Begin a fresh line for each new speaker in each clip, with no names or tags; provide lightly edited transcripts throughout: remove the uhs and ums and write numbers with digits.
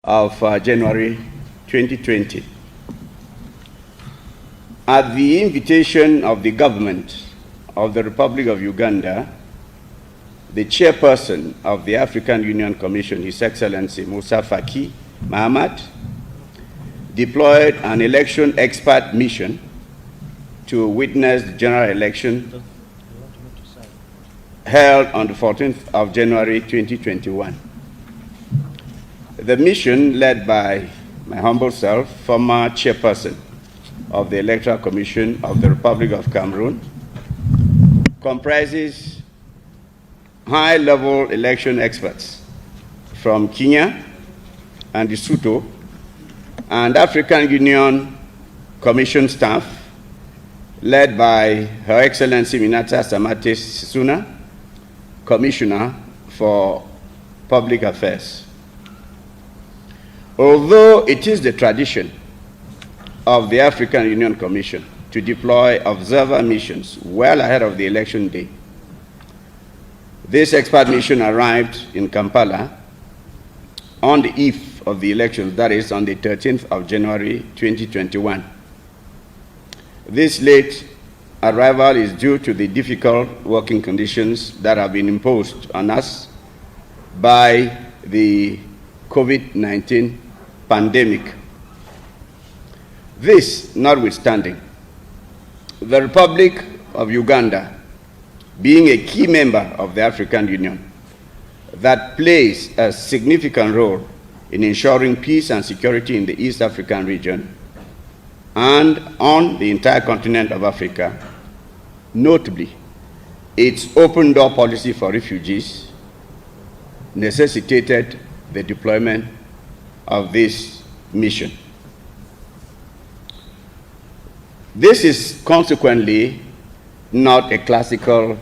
of January 2020. At the invitation of the government of the Republic of Uganda, the chairperson of the African Union Commission, His Excellency Musa Faki Mahamat, deployed an election expert mission to witness the general election held on the 14th of January 2021. The mission, led by my humble self, former chairperson of the Electoral Commission of the Republic of Cameroon, comprises high-level election experts from Kenya and Lesotho, and African Union Commission staff, led by Her Excellency Minata Samate Sisuna, Commissioner for Public Affairs. Although it is the tradition of the African Union Commission to deploy observer missions well ahead of the election day, this expert mission arrived in Kampala on the eve of the elections, that is, on the 13th of January 2021. This late arrival is due to the difficult working conditions that have been imposed on us by the COVID-19 pandemic. This notwithstanding, the Republic of Uganda, being a key member of the African Union that plays a significant role in ensuring peace and security in the East African region and on the entire continent of Africa, notably its open door policy for refugees, necessitated the deployment of this mission. This is consequently not a classical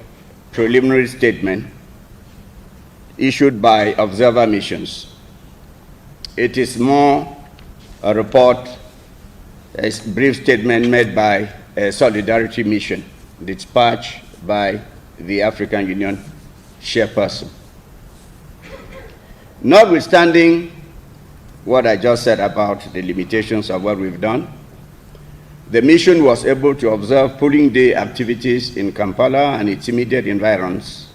preliminary statement issued by observer missions. It is more a report, a brief statement made by a solidarity mission dispatched by the African Union chairperson. Notwithstanding what I just said about the limitations of what we've done, the mission was able to observe polling day activities in Kampala and its immediate environs,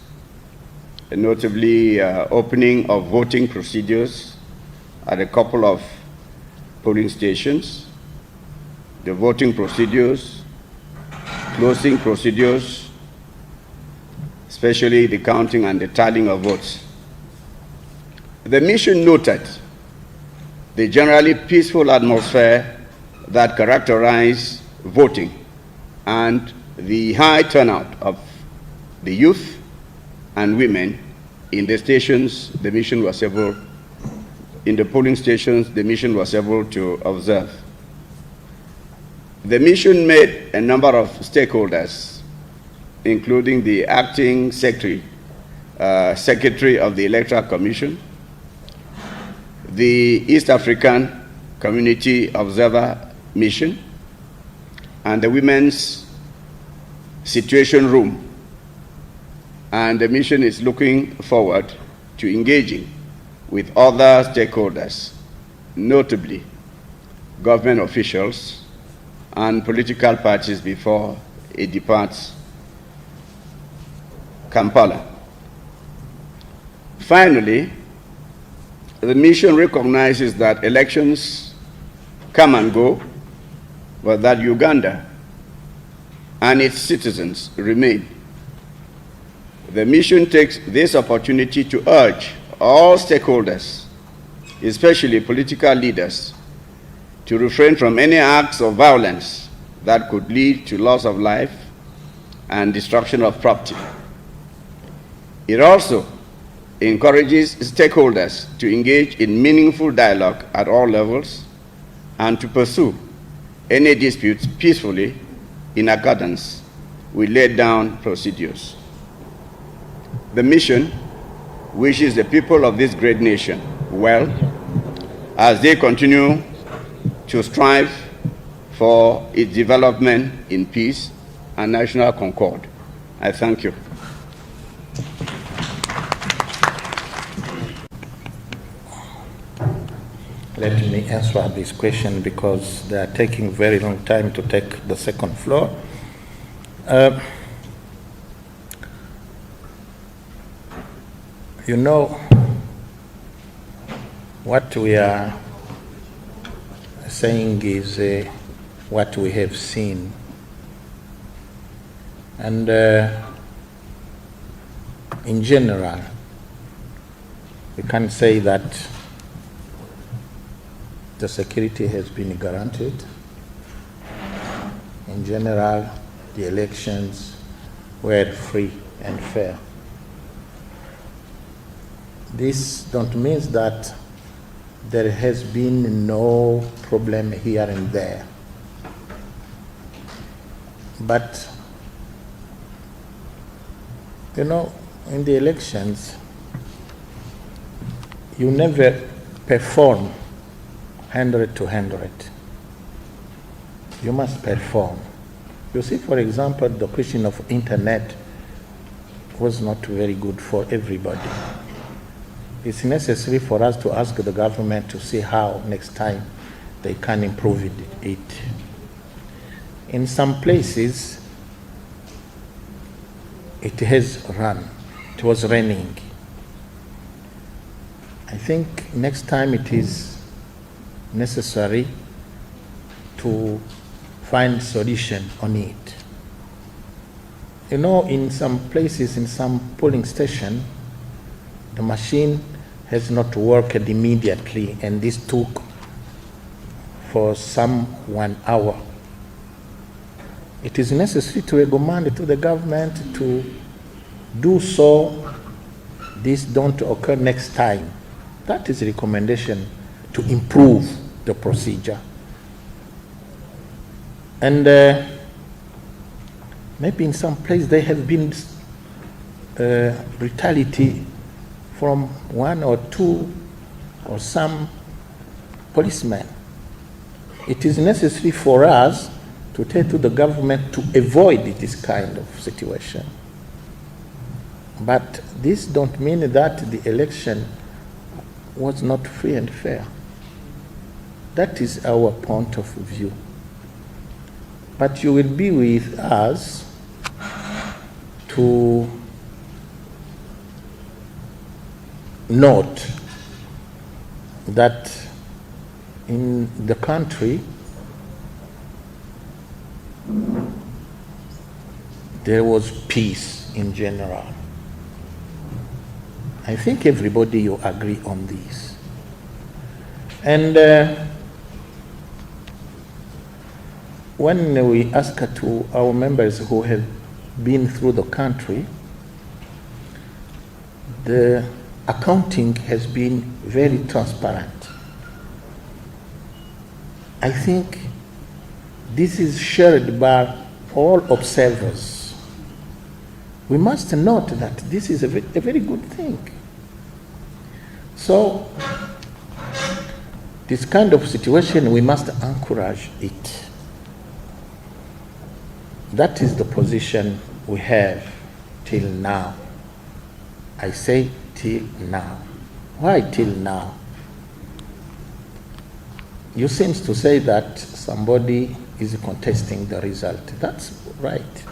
notably opening of voting procedures at a couple of polling stations, the voting procedures, closing procedures, especially the counting and the tallying of votes. The mission noted the generally peaceful atmosphere that characterized voting and the high turnout of the youth and women in the stations the mission was able, in the polling stations the mission was able to observe. The mission made a number of stakeholders, including the acting secretary of the Electoral Commission, the East African Community Observer Mission, and the Women's Situation Room. And the mission is looking forward to engaging with other stakeholders, notably government officials and political parties before it departs Kampala. Finally, the mission recognizes that elections come and go, but that Uganda and its citizens remain. The mission takes this opportunity to urge all stakeholders, especially political leaders, to refrain from any acts of violence that could lead to loss of life and destruction of property. It also encourages stakeholders to engage in meaningful dialogue at all levels and to pursue any disputes peacefully in accordance with laid down procedures. The mission wishes the people of this great nation well as they continue to strive for its development in peace and national concord. I thank you.
let me answer this question because they are taking very long time to take the second floor. You know, what we are saying is what we have seen. And in general, we can say that the security has been guaranteed. In general, the elections were free and fair. This don't mean that there has been no problem here and there. But, you know, in the elections, you never perform 100 to 100. You must perform. You see, for example, the question of internet was not very good for everybody. It's necessary for us to ask the government to see how next time they can improve it. In some places, it has run. It was raining. I think next time it is necessary to find solution on it. You know, in some places, in some polling station, the machine has not worked immediately, and this took for some 1 hour. It is necessary to recommend to the government to do so. This don't occur next time. That is a recommendation to improve the procedure. And maybe in some place there have been brutality from 1 or 2 or some policemen. It is necessary for us to tell to the government to avoid this kind of situation. But this don't mean that the election was not free and fair. That is our point of view. But you will be with us to note that in the country there was peace in general. I think everybody you agree on this. And when we ask to our members who have been through the country, the accounting has been very transparent. I think this is shared by all observers. We must note that this is a very good thing. So, this kind of situation, we must encourage it. That is the position we have till now. I say till now. Why till now? You seem to say that somebody is contesting the result. That's right.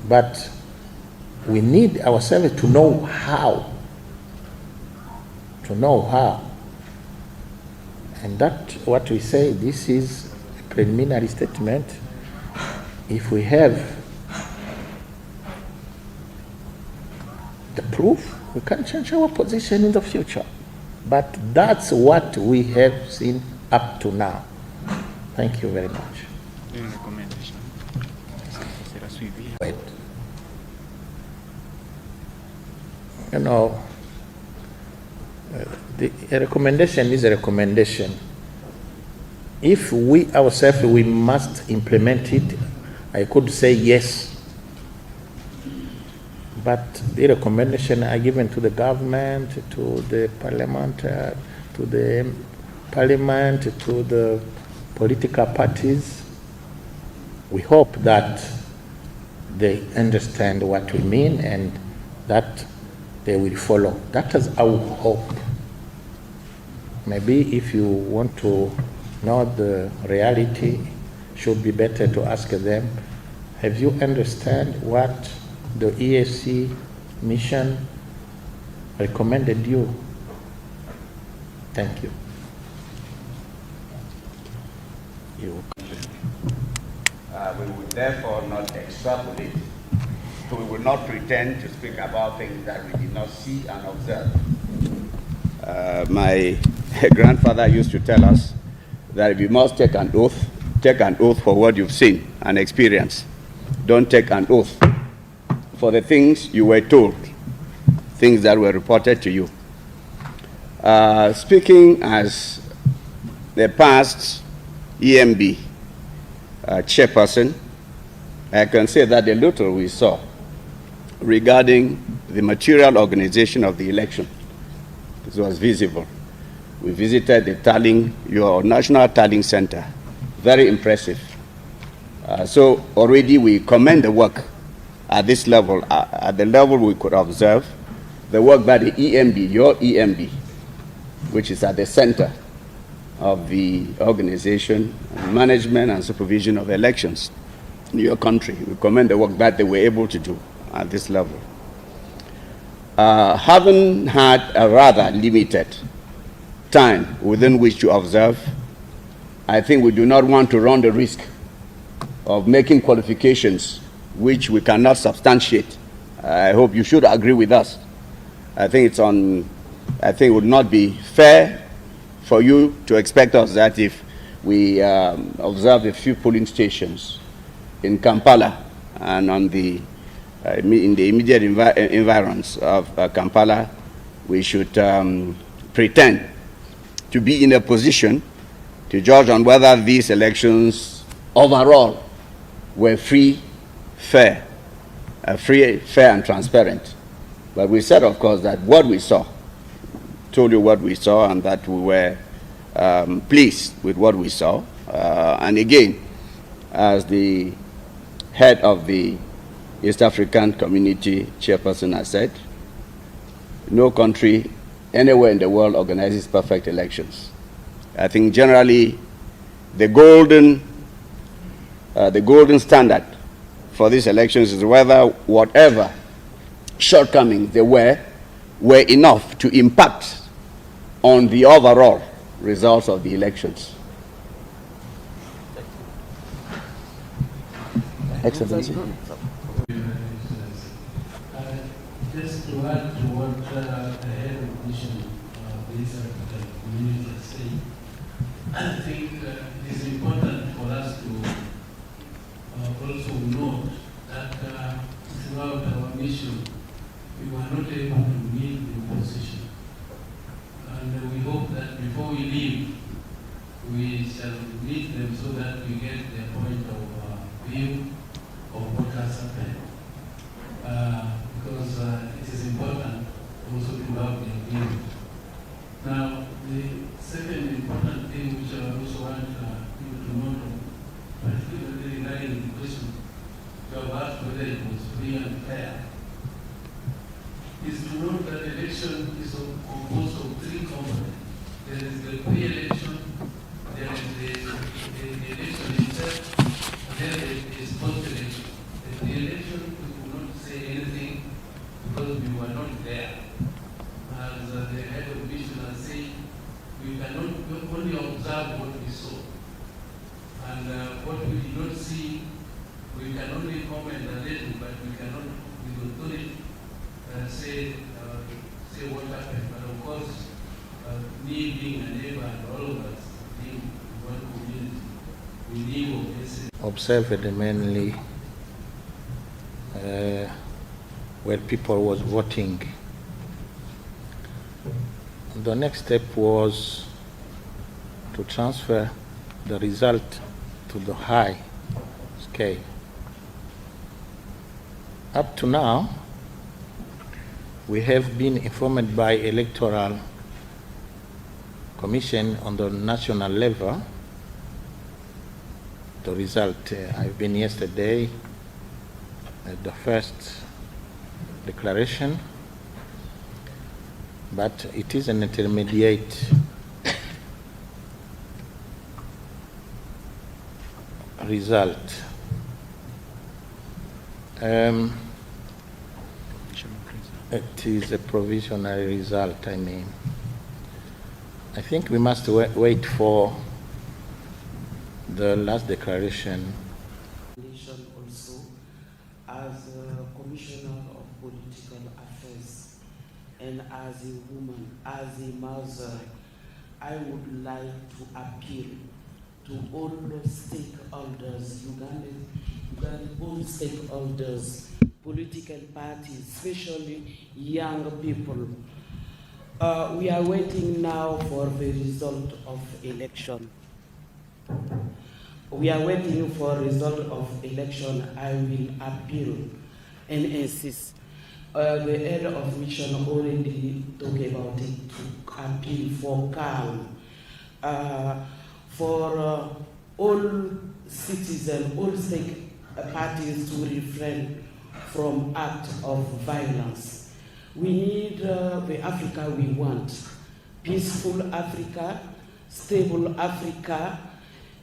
But we need ourselves to know how. To know how. And that's what we say, this is a preliminary statement. If we have the proof, we can change our position in the future. But that's what we have seen up to now. Thank you very much. You know, a recommendation is a recommendation. If we ourselves, we must implement it, I could say yes. But the recommendation are given to the government, to the parliament, to the political parties. We hope that they understand what we mean and that they will follow. That is our hope. maybe if you want to know the reality, should be better to ask them, have you understand what the EAC mission recommended you? Thank you.
We would therefore not extrapolate. We will not pretend to speak about things that we did not see and observe. My grandfather used to tell us that if you must take an oath for what you've seen and experienced. Don't take an oath for the things you were told, things that were reported to you. Speaking as the past EMB chairperson, I can say that the little we saw regarding the material organization of the election, this was visible. We visited the tallying, your National Tallying Center, very impressive. So already we commend the work at this level, at the level we could observe, the work that the EMB, your EMB, which is at the center of the organization, management and supervision of elections in your country. We commend the work that they were able to do at this level. Having had a rather limited time within which to observe, I think we do not want to run the risk of making qualifications which we cannot substantiate. I hope you should agree with us. I think it would not be fair for you to expect us that if we observe a few polling stations in Kampala and on the in the immediate environs of Kampala, we should pretend to be in a position to judge on whether these elections overall were free, fair and transparent. But we said, of course, that what we saw, told you what we saw, and that we were pleased with what we saw. And again, as the head of the East African Community chairperson has said, no country anywhere in the world organizes perfect elections. I think generally the golden standard for these elections is whether whatever shortcomings there were enough to impact on the overall results of the elections. Excellency.
Just to add to what the head of mission of the East African community is saying, I think it is important for us to also note that throughout our mission, we were not able to meet the opposition. And we hope that before we leave, we shall meet them so that we get their point of view of what has happened. Because it is important also to have their view. Now, the second important thing which I also want you to note, particularly regarding the question you have asked whether it was free and fair, is to note that election is composed of three components. There is the pre-election, there is the election itself, and then there is post-election. The pre-election, we could not say anything because we were not there. As the head of mission has said, we cannot only observe what we saw. And what we did not see, we can only comment a little, but we cannot, with authority, say what happened. But of course, me being a neighbor and all of us being one community, we knew of this.
Observed mainly where people was voting. The next step was to transfer the result to the high scale. Up to now, we have been informed by Electoral Commission on the national level. The result, I've been yesterday at the first declaration, but it is an intermediate result. It is a provisional result, I mean. I think we must wait for the last declaration.
Also, as a Commissioner of Political Affairs and as a woman, as a mother, I would like to appeal to all stakeholders, Ugandan all stakeholders, political parties, especially young people. We are waiting now for the result of election. We are waiting for result of election. I will appeal and insist. The head of mission already talked about it, to appeal for calm, for all citizens, all state parties to refrain from acts of violence. We need the Africa we want, peaceful Africa, stable Africa,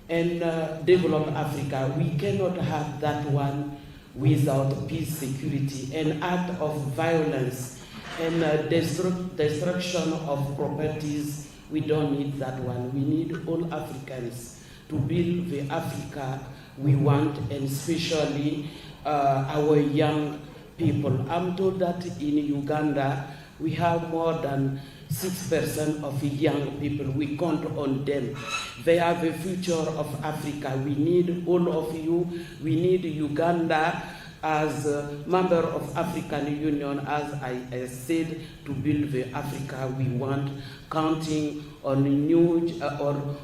and developed Africa. We cannot have that one without peace, security, and act of violence and destruction of properties. We don't need that one. We need all Africans to build the Africa we want, and especially our young people. I'm told that in Uganda we have more than 6% of young people. We count on them. They are the future of Africa. We need all of you. We need Uganda as a member of African Union, as I said, to build the Africa we want, counting on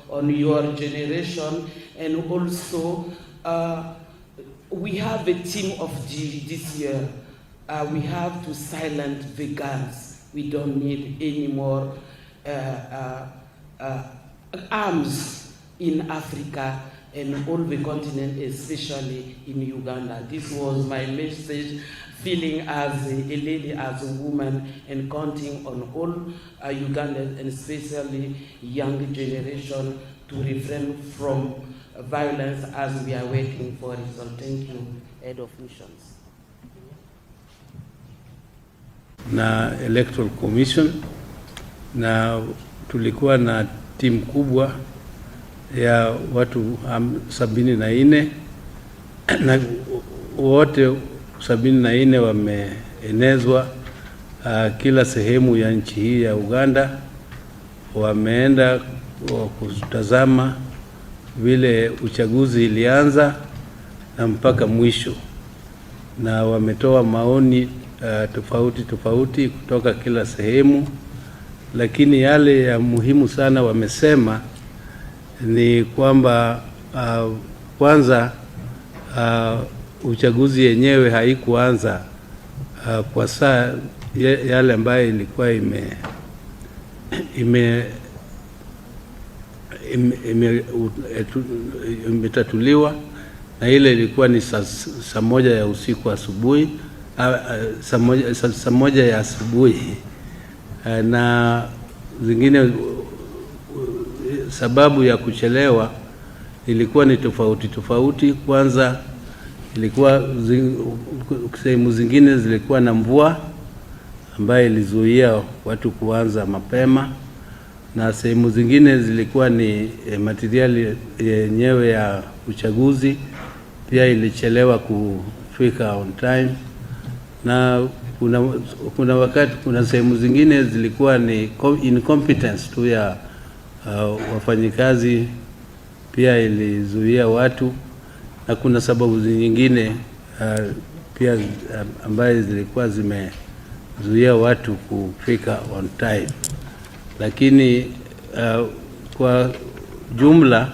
on your generation. And also, we have a team of this year. We have to silence the guns. We don't need any more arms in Africa and all the continent, especially in Uganda. This was my message, feeling as a lady, as a woman, and counting on all Ugandans, and especially young generation, to refrain from violence as we are waiting for results. Thank you, Head of Missions.
Na Electoral Commission, na tulikuwa na timu kubwa ya watu 74 na wote 74 wameenezwa kila sehemu ya nchi hii ya Uganda. Wameenda kutazama vile uchaguzi ilianza na mpaka mwisho, na wametoa maoni tofauti kutoka kila sehemu, lakini yale ya muhimu sana wamesema ni kwamba kwanza uchaguzi yenyewe haikuanza kwa saa yale ambayo ilikuwa imetatuliwa, na ile ilikuwa ni saa moja ya usiku asubuhi, saa moja ya asubuhi, na zingine sababu ya kuchelewa ilikuwa ni tofauti. Kwanza ilikuwa sehemu zingine zilikuwa na mvua ambayo ilizuia watu kuanza mapema, na sehemu zingine zilikuwa ni materiali yenyewe ya uchaguzi pia ilichelewa kufika on time, na kuna wakati kuna sehemu zingine zilikuwa ni incompetence tu ya wafanyikazi pia ilizuia watu, na kuna sababu nyingine pia ambaye zilikuwa zimezuia watu kufika on time. Lakini kwa jumla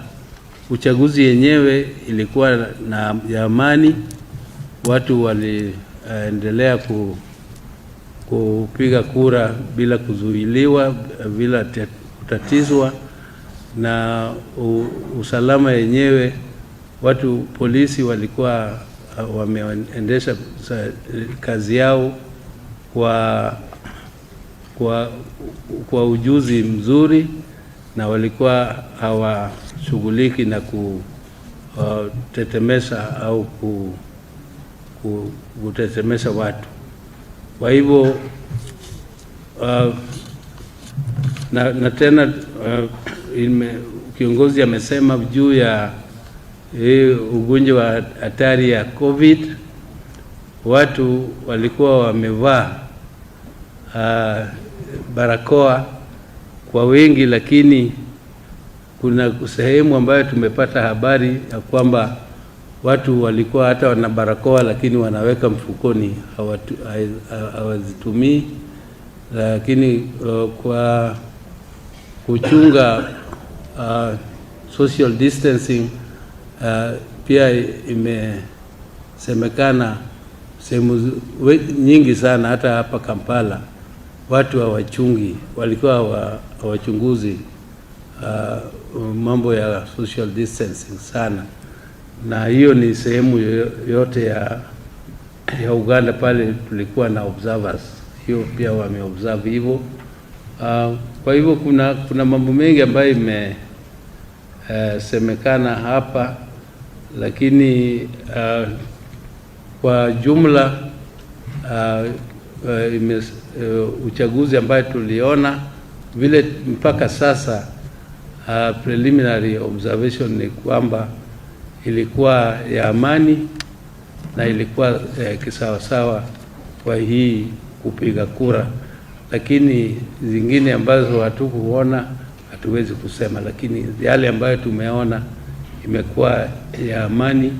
uchaguzi yenyewe ilikuwa na ya amani. Watu waliendelea kupiga kura bila kuzuiliwa, bila kutatizwa, na usalama yenyewe, watu polisi walikuwa wameendesha kazi yao kwa ujuzi mzuri, na walikuwa hawashughuliki na kutetemesha au kutetemesha watu. Kwa hivyo na tena kiongozi amesema juu ya ugonjwa wa hatari ya COVID. Watu walikuwa wamevaa barakoa kwa wengi, lakini kuna sehemu ambayo tumepata habari ya kwamba watu walikuwa hata wana barakoa lakini wanaweka mfukoni, hawazitumii. Lakini kwa kuchunga social distancing pia imesemekana sehemu nyingi sana, hata hapa Kampala watu hawachungi, walikuwa hawachunguzi mambo ya social distancing sana, na hiyo ni sehemu yote ya Uganda. Pale tulikuwa na observers, hiyo pia wameobserve hivyo. Kwa hivyo kuna mambo mengi ambayo imesemekana hapa, lakini kwa jumla uchaguzi ambayo tuliona vile mpaka sasa, preliminary observation ni kwamba ilikuwa ya amani na ilikuwa kisawasawa kwa hii kupiga kura, lakini zingine ambazo hatukuona hatuwezi kusema, lakini yale ambayo tumeona imekuwa ya amani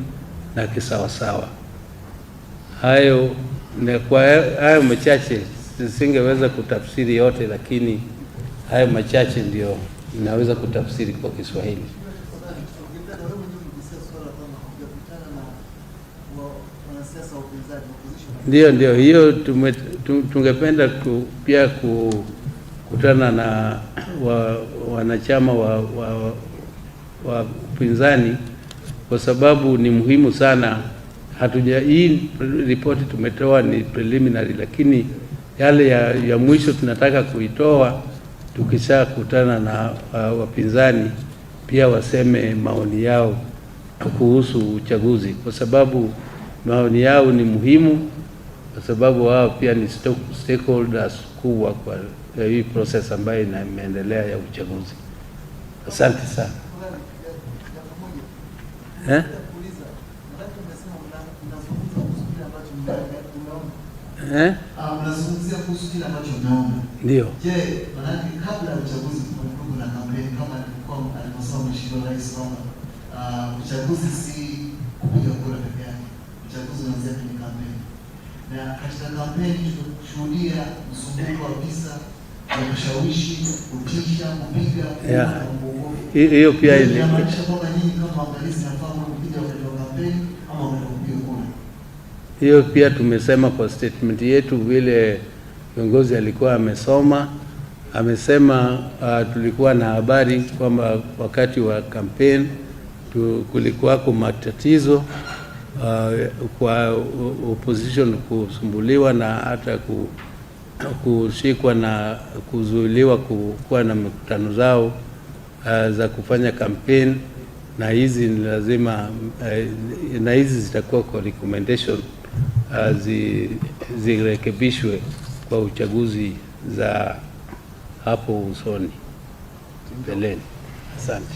na kisawasawa. Hayo kwa hayo machache singeweza kutafsiri yote, lakini hayo machache ndio inaweza kutafsiri kwa Kiswahili. Ndio hiyo tungependa pia kukutana na wanachama wa upinzani, kwa sababu ni muhimu sana. Hii ripoti tumetoa ni preliminary, lakini yale ya mwisho tunataka kuitoa tukishakutana na wapinzani, pia waseme maoni yao kuhusu uchaguzi, kwa sababu maoni yao ni muhimu, kwa sababu wao pia ni stakeholders kubwa kwa hii process ambayo inaendelea ya uchaguzi. Asante sana.
Unazungumzia kuhusu kile ambacho umeona.
Ndio.
Je, manake kabla ya uchaguzi kulikuwa na kampeni kama alivyosema Mheshimiwa Rais kwamba uchaguzi si kupiga kura peke yake. Uchaguzi unaanzia kwenye kampeni. Na katika kampeni tumeshuhudia msumbuko wa visa ya kushawishi, kutisha, kupiga kura na kuongoza.
Hiyo pia
inamaanisha kwamba nyinyi kama waangalizi mnafahamu kupiga wakati wa kampeni ama wakati wa kupiga kura.
Hiyo pia tumesema kwa statement yetu, vile kiongozi alikuwa amesema tulikuwa na habari kwamba wakati wa campaign kulikuwa kwa matatizo kwa opposition kusumbuliwa na hata kushikwa na kuzuiliwa kuwa na mikutano zao za kufanya campaign, na hizi ni lazima na hizi zitakuwa kwa recommendation zirekebishwe kwa uchaguzi za hapo usoni mbeleni. Asante.